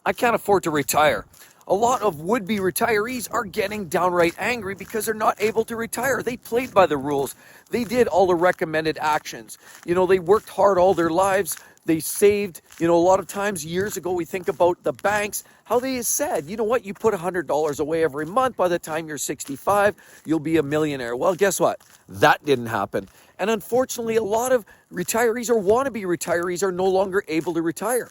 I can't afford to retire. A lot of would-be retirees are getting downright angry because they're not able to retire. They played by the rules. They did all the recommended actions. They worked hard all their lives. They saved. A lot of times years ago, we think about the banks, how they said, you know what, you put $100 away every month. By the time you're 65, you'll be a millionaire. Well, guess what? That didn't happen. And unfortunately, a lot of retirees or wannabe retirees are no longer able to retire.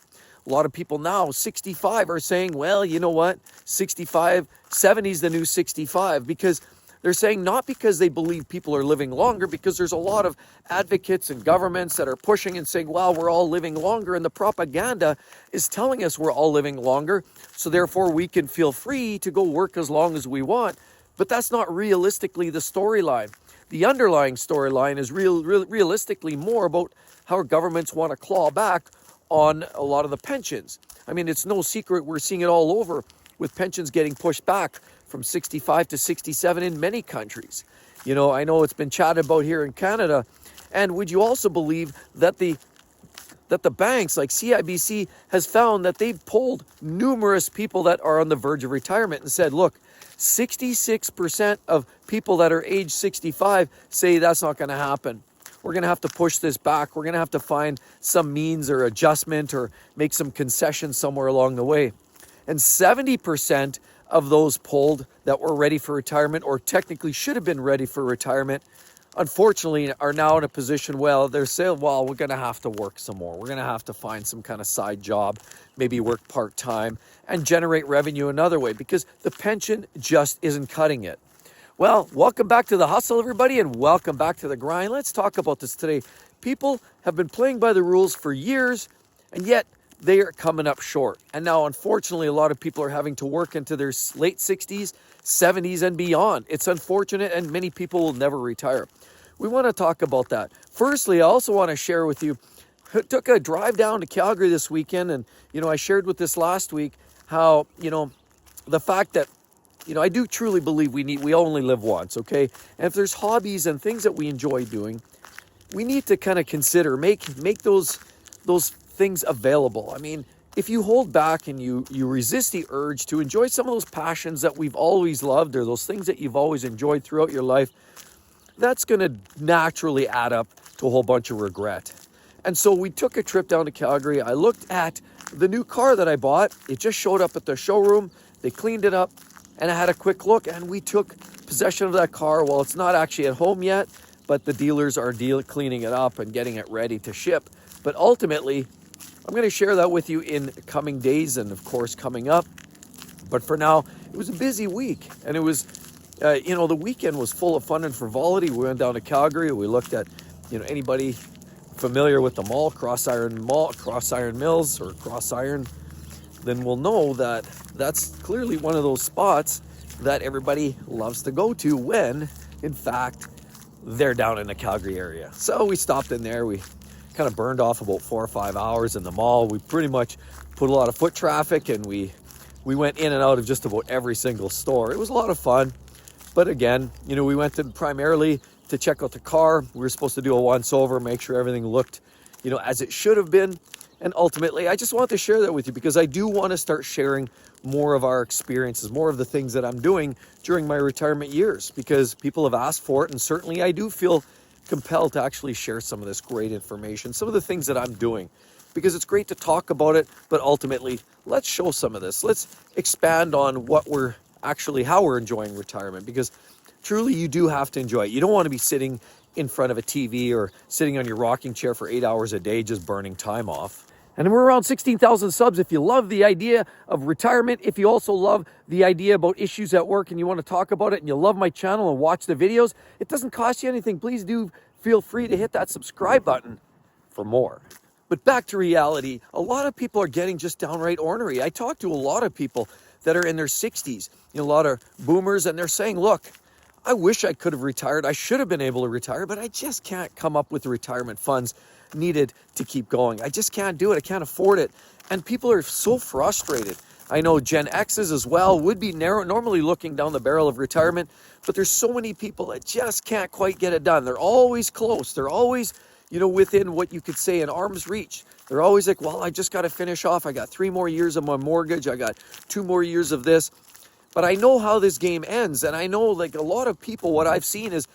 A lot of people now, 65, are saying, well, you know what, 65, 70 is the new 65, because they're saying not because they believe people are living longer, because there's a lot of advocates and governments that are pushing and saying, well, we're all living longer, and the propaganda is telling us we're all living longer, so therefore we can feel free to go work as long as we want. But that's not realistically the storyline. The underlying storyline is realistically more about how governments want to claw back on a lot of the pensions. I mean, it's no secret, we're seeing it all over with pensions getting pushed back from 65 to 67 in many countries. I know it's been chatted about here in Canada. And would you also believe that the banks like CIBC has found that they've polled numerous people that are on the verge of retirement and said, look, 66% of people that are age 65 say that's not going to happen. We're going to have to push this back. We're going to have to find some means or adjustment or make some concessions somewhere along the way. And 70% of those polled that were ready for retirement, or technically should have been ready for retirement, unfortunately are now in a position, well, they're saying, well, we're going to have to work some more. We're going to have to find some kind of side job, maybe work part-time and generate revenue another way, because the pension just isn't cutting it. Well, welcome back to The Hustle, everybody, and welcome back to The Grind. Let's talk about this today. People have been playing by the rules for years, and yet they are coming up short. And now, unfortunately, a lot of people are having to work into their late 60s, 70s, and beyond. It's unfortunate, and many people will never retire. We want to talk about that. Firstly, I also want to share with you, I took a drive down to Calgary this weekend, and, I shared with this last week how, the fact that I do truly believe we only live once, okay? And if there's hobbies and things that we enjoy doing, we need to kind of consider, make those things available. I mean, if you hold back and you resist the urge to enjoy some of those passions that we've always loved, or those things that you've always enjoyed throughout your life, that's going to naturally add up to a whole bunch of regret. And so we took a trip down to Calgary. I looked at the new car that I bought. It just showed up at the showroom. They cleaned it up. And I had a quick look, and we took possession of that car. Well, it's not actually at home yet, but the dealers are cleaning it up and getting it ready to ship. But ultimately, I'm going to share that with you in coming days and, of course, coming up. But for now, it was a busy week, and it was, the weekend was full of fun and frivolity. We went down to Calgary. We looked at, anybody familiar with the mall, Cross Iron Mills or Cross Iron, then we'll know that that's clearly one of those spots that everybody loves to go to when, in fact, they're down in the Calgary area. So we stopped in there. We kind of burned off about 4 or 5 hours in the mall. We pretty much put a lot of foot traffic, and we went in and out of just about every single store. It was a lot of fun. But again, we went primarily to check out the car. We were supposed to do a once-over, make sure everything looked, as it should have been. And ultimately, I just want to share that with you because I do want to start sharing more of our experiences, more of the things that I'm doing during my retirement years, because people have asked for it. And certainly I do feel compelled to actually share some of this great information, some of the things that I'm doing, because it's great to talk about it. But ultimately, let's show some of this. Let's expand on how we're enjoying retirement, because truly you do have to enjoy it. You don't want to be sitting in front of a TV or sitting on your rocking chair for 8 hours a day just burning time off. And we're around 16,000 subs. If you love the idea of retirement, if you also love the idea about issues at work and you want to talk about it, and you love my channel and watch the videos, it doesn't cost you anything. Please do feel free to hit that subscribe button for more. But back to reality, a lot of people are getting just downright ornery. I talk to a lot of people that are in their 60s, a lot of boomers, and they're saying, look, I wish I could have retired. I should have been able to retire, but I just can't come up with the retirement funds needed to keep going. I just can't do it. I can't afford it. And people are so frustrated. I know Gen X's as well would be normally looking down the barrel of retirement, but there's so many people that just can't quite get it done. They're always close. They're always, within what you could say an arm's reach. They're always like, well, I just got to finish off. I got 3 more years of my mortgage. I got 2 more years of this. But I know how this game ends. And I know, like, a lot of people, what I've seen is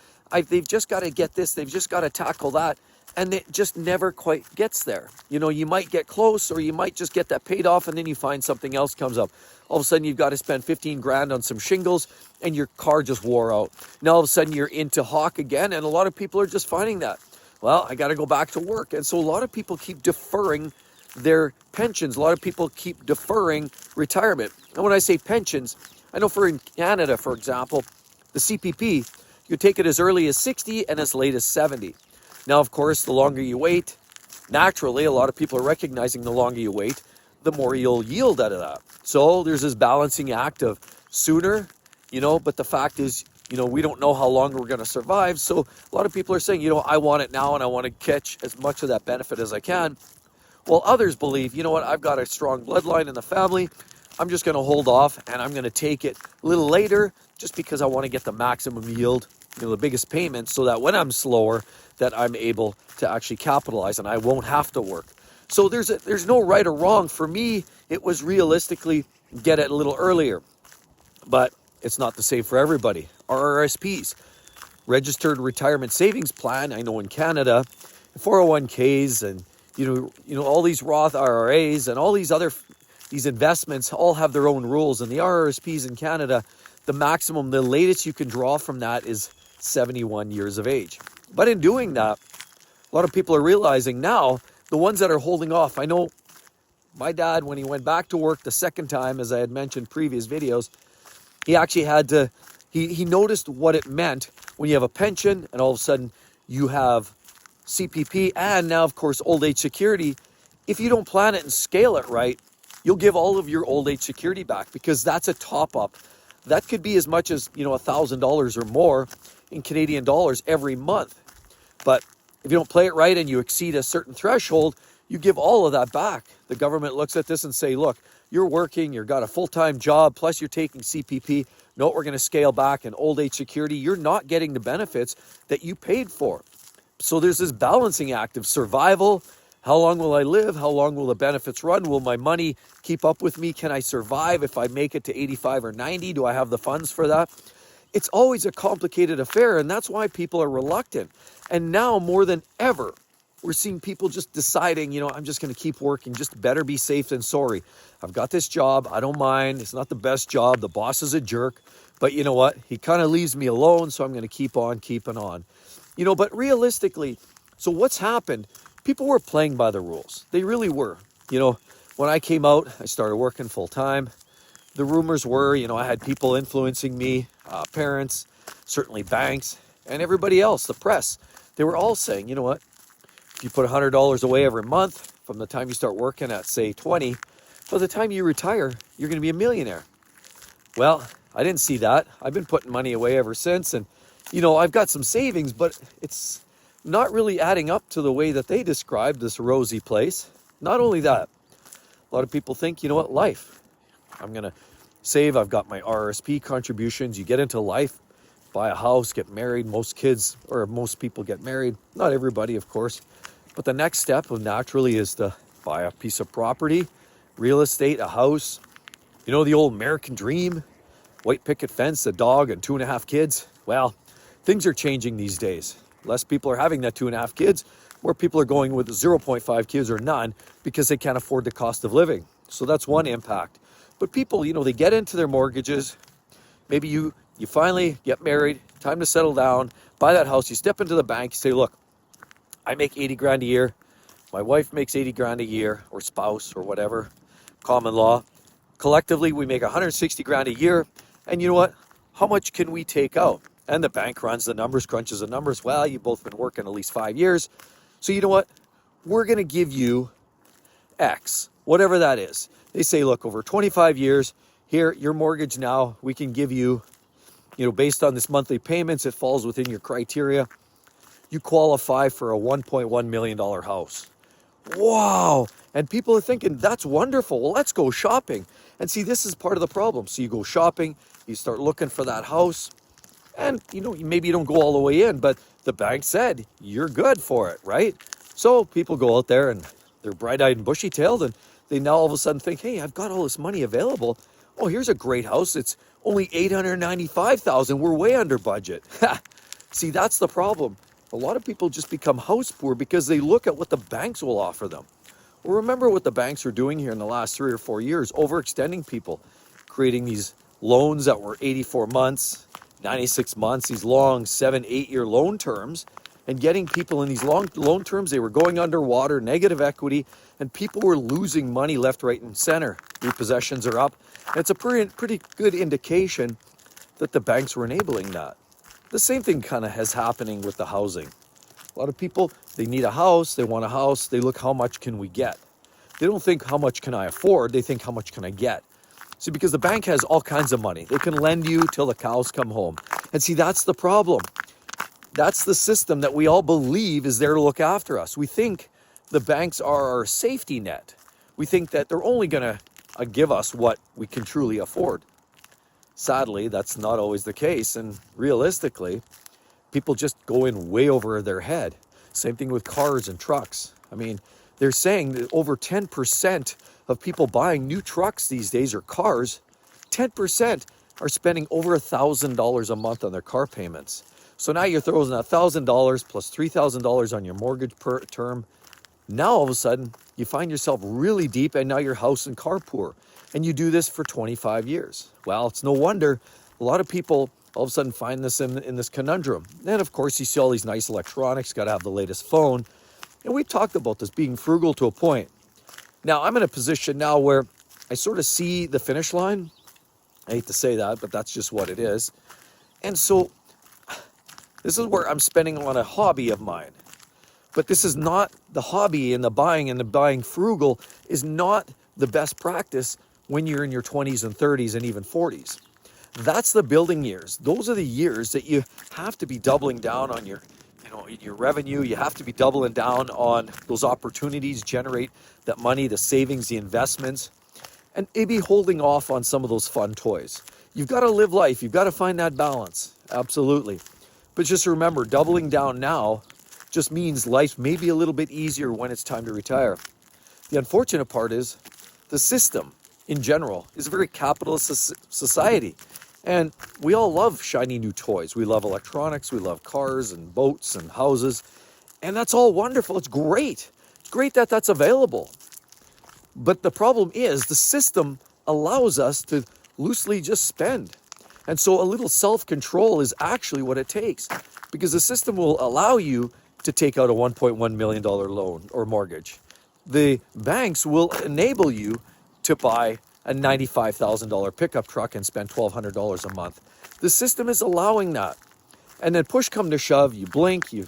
they've just got to get this. They've just got to tackle that. And it just never quite gets there. You might get close, or you might just get that paid off, and then you find something else comes up. All of a sudden, you've got to spend 15 grand on some shingles, and your car just wore out. Now, all of a sudden, you're into hawk again, and a lot of people are just finding that. Well, I got to go back to work. And so a lot of people keep deferring their pensions. A lot of people keep deferring retirement. And when I say pensions, I know in Canada, for example, the CPP, you take it as early as 60 and as late as 70. Now, of course, the longer you wait, naturally, a lot of people are recognizing the longer you wait, the more you'll yield out of that. So there's this balancing act of sooner, but the fact is, we don't know how long we're going to survive. So a lot of people are saying, I want it now and I want to catch as much of that benefit as I can. While others believe, I've got a strong bloodline in the family. I'm just going to hold off and I'm going to take it a little later just because I want to get the maximum yield, the biggest payment, so that when I'm slower, that I'm able to actually capitalize and I won't have to work. So there's no right or wrong. For me, it was realistically get it a little earlier. But it's not the same for everybody. RRSPs, Registered Retirement Savings Plan, I know in Canada, 401ks and all these Roth IRAs and all these investments all have their own rules. And the RRSPs in Canada, the latest you can draw from that is 71 years of age. But in doing that, a lot of people are realizing now, the ones that are holding off. I know my dad, when he went back to work the second time, as I had mentioned previous videos, he actually had to, he noticed what it meant when you have a pension and all of a sudden you have CPP and now, of course, old age security. If you don't plan it and scale it right, you'll give all of your old age security back, because that's a top up. That could be as much as, $1,000 or more in Canadian dollars every month. But if you don't play it right and you exceed a certain threshold, you give all of that back. The government looks at this and say, look, you're working, you've got a full-time job, plus you're taking CPP. No, we're going to scale back. And old age security, you're not getting the benefits that you paid for. So there's this balancing act of survival. How long will I live? How long will the benefits run? Will my money keep up with me? Can I survive if I make it to 85 or 90? Do I have the funds for that? It's always a complicated affair, and that's why people are reluctant. And now more than ever, we're seeing people just deciding, I'm just going to keep working, just better be safe than sorry. I've got this job. I don't mind. It's not the best job. The boss is a jerk. But you know what? He kind of leaves me alone, so I'm going to keep on keeping on. But realistically, so what's happened? People were playing by the rules. They really were. When I came out, I started working full time. The rumors were, I had people influencing me, parents, certainly banks, and everybody else, the press. They were all saying, you know what? If you put $100 away every month from the time you start working at, say, 20, by the time you retire, you're going to be a millionaire. Well, I didn't see that. I've been putting money away ever since. And, I've got some savings, but it's not really adding up to the way that they described this rosy place. Not only that, a lot of people think, life. I'm going to save. I've got my RRSP contributions. You get into life, buy a house, get married. Most people get married. Not everybody, of course. But the next step naturally is to buy a piece of property, real estate, a house. The old American dream, white picket fence, a dog, and 2.5 kids. Well, things are changing these days. Less people are having that 2.5 kids. More people are going with 0.5 kids or none because they can't afford the cost of living. So that's one impact. But people, they get into their mortgages. Maybe you finally get married, time to settle down, buy that house. You step into the bank, you say, look, I make 80 grand a year. My wife makes 80 grand a year, or spouse, or whatever, common law. Collectively, we make 160 grand a year. And you know what? How much can we take out? And the bank runs the numbers, crunches the numbers. Well, you've both been working at least 5 years. So you know what? We're going to give you X, whatever that is. They say, look, over 25 years, here, your mortgage now, we can give you, based on this monthly payments, it falls within your criteria. You qualify for a $1.1 million house. Wow. And people are thinking, that's wonderful. Well, let's go shopping. And see, this is part of the problem. So you go shopping, you start looking for that house. And, maybe you don't go all the way in, but the bank said, you're good for it, right? So people go out there and they're bright-eyed and bushy-tailed, and they now all of a sudden think, hey, I've got all this money available. Oh, here's a great house. It's only $895,000. We're way under budget. See, that's the problem. A lot of people just become house poor because they look at what the banks will offer them. Well, remember what the banks are doing here in the last 3 or 4 years, overextending people, creating these loans that were 84 months, 96 months, these long 7-8 year loan terms, and getting people in these long loan terms. They were going underwater, negative equity, and people were losing money left, right, and center. Repossessions are up. And it's a pretty good indication that the banks were enabling that. The same thing kind of is happening with the housing. A lot of people, they need a house, they want a house, they look, how much can we get? They don't think, how much can I afford? They think, how much can I get? See, because the bank has all kinds of money. They can lend you till the cows come home. And see, that's the problem. That's the system that we all believe is there to look after us. We think the banks are our safety net. We think that they're only going to give us what we can truly afford. Sadly, that's not always the case. And realistically, people just go in way over their head. Same thing with cars and trucks. I mean, they're saying that over 10% of people buying new trucks these days, or cars, 10% are spending over $1,000 a month on their car payments. So now you're throwing $1,000 plus $3,000 on your mortgage per term. Now all of a sudden you find yourself really deep, and now you're house and car poor. And you do this for 25 years. Well, it's no wonder a lot of people all of a sudden find this in this conundrum. Then of course you see all these nice electronics, got to have the latest phone. And we've talked about this, being frugal to a point. Now I'm in a position now where I sort of see the finish line. I hate to say that, but that's just what it is. And so this is where I'm spending on a hobby of mine. But this is not the hobby, and the buying frugal is not the best practice when you're in your 20s and 30s and even 40s. That's the building years. Those are the years that you have to be doubling down on your revenue. You have to be doubling down on those opportunities, generate that money, the savings, the investments, and maybe holding off on some of those fun toys. You've got to live life. You've got to find that balance. Absolutely. But just remember, doubling down now just means life may be a little bit easier when it's time to retire. The unfortunate part is the system in general is a very capitalist society. And we all love shiny new toys. We love electronics. We love cars and boats and houses. And that's all wonderful. It's great. It's great that that's available. But the problem is the system allows us to loosely just spend. And so a little self-control is actually what it takes, because the system will allow you to take out a $1.1 million loan or mortgage. The banks will enable you to buy a $95,000 pickup truck and spend $1,200 a month. The system is allowing that. And then push come to shove, you blink, you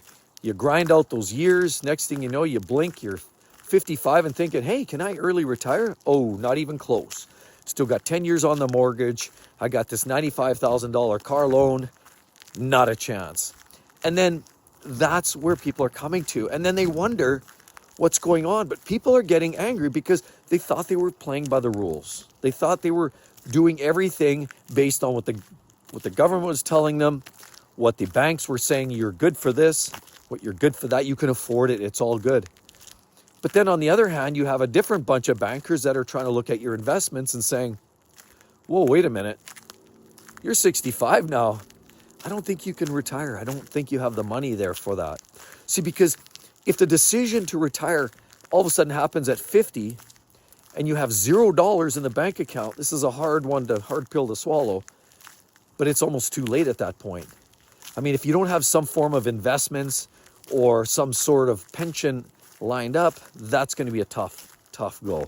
grind out those years. Next thing you know, you blink, you're 55 and thinking, hey, can I early retire? Oh, not even close. Still got 10 years on the mortgage. I got this $95,000 car loan. Not a chance. And then that's where people are coming to. And then they wonder what's going on. But people are getting angry because they thought they were playing by the rules. They thought they were doing everything based on what the government was telling them, what the banks were saying, you're good for this, what you're good for that, you can afford it, it's all good. But then on the other hand, you have a different bunch of bankers that are trying to look at your investments and saying, whoa, wait a minute. You're 65 now. I don't think you can retire. I don't think you have the money there for that. See, because if the decision to retire all of a sudden happens at 50 and you have $0 in the bank account, this is a hard pill to swallow, but it's almost too late at that point. I mean, if you don't have some form of investments or some sort of pension lined up, that's going to be a tough go.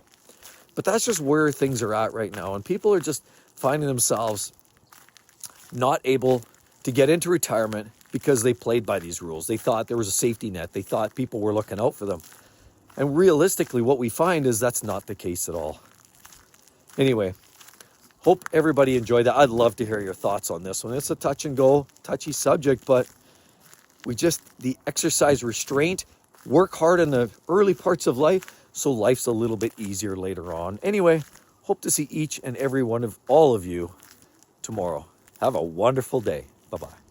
But that's just where things are at right now. And people are just finding themselves not able to get into retirement because they played by these rules. They thought there was a safety net. They thought people were looking out for them. And realistically, what we find is that's not the case at all. Anyway, hope everybody enjoyed that. I'd love to hear your thoughts on this one. It's a touch and go, touchy subject, but the exercise restraint, work hard in the early parts of life so life's a little bit easier later on. Anyway, hope to see each and every one of all of you tomorrow. Have a wonderful day. Bye-bye.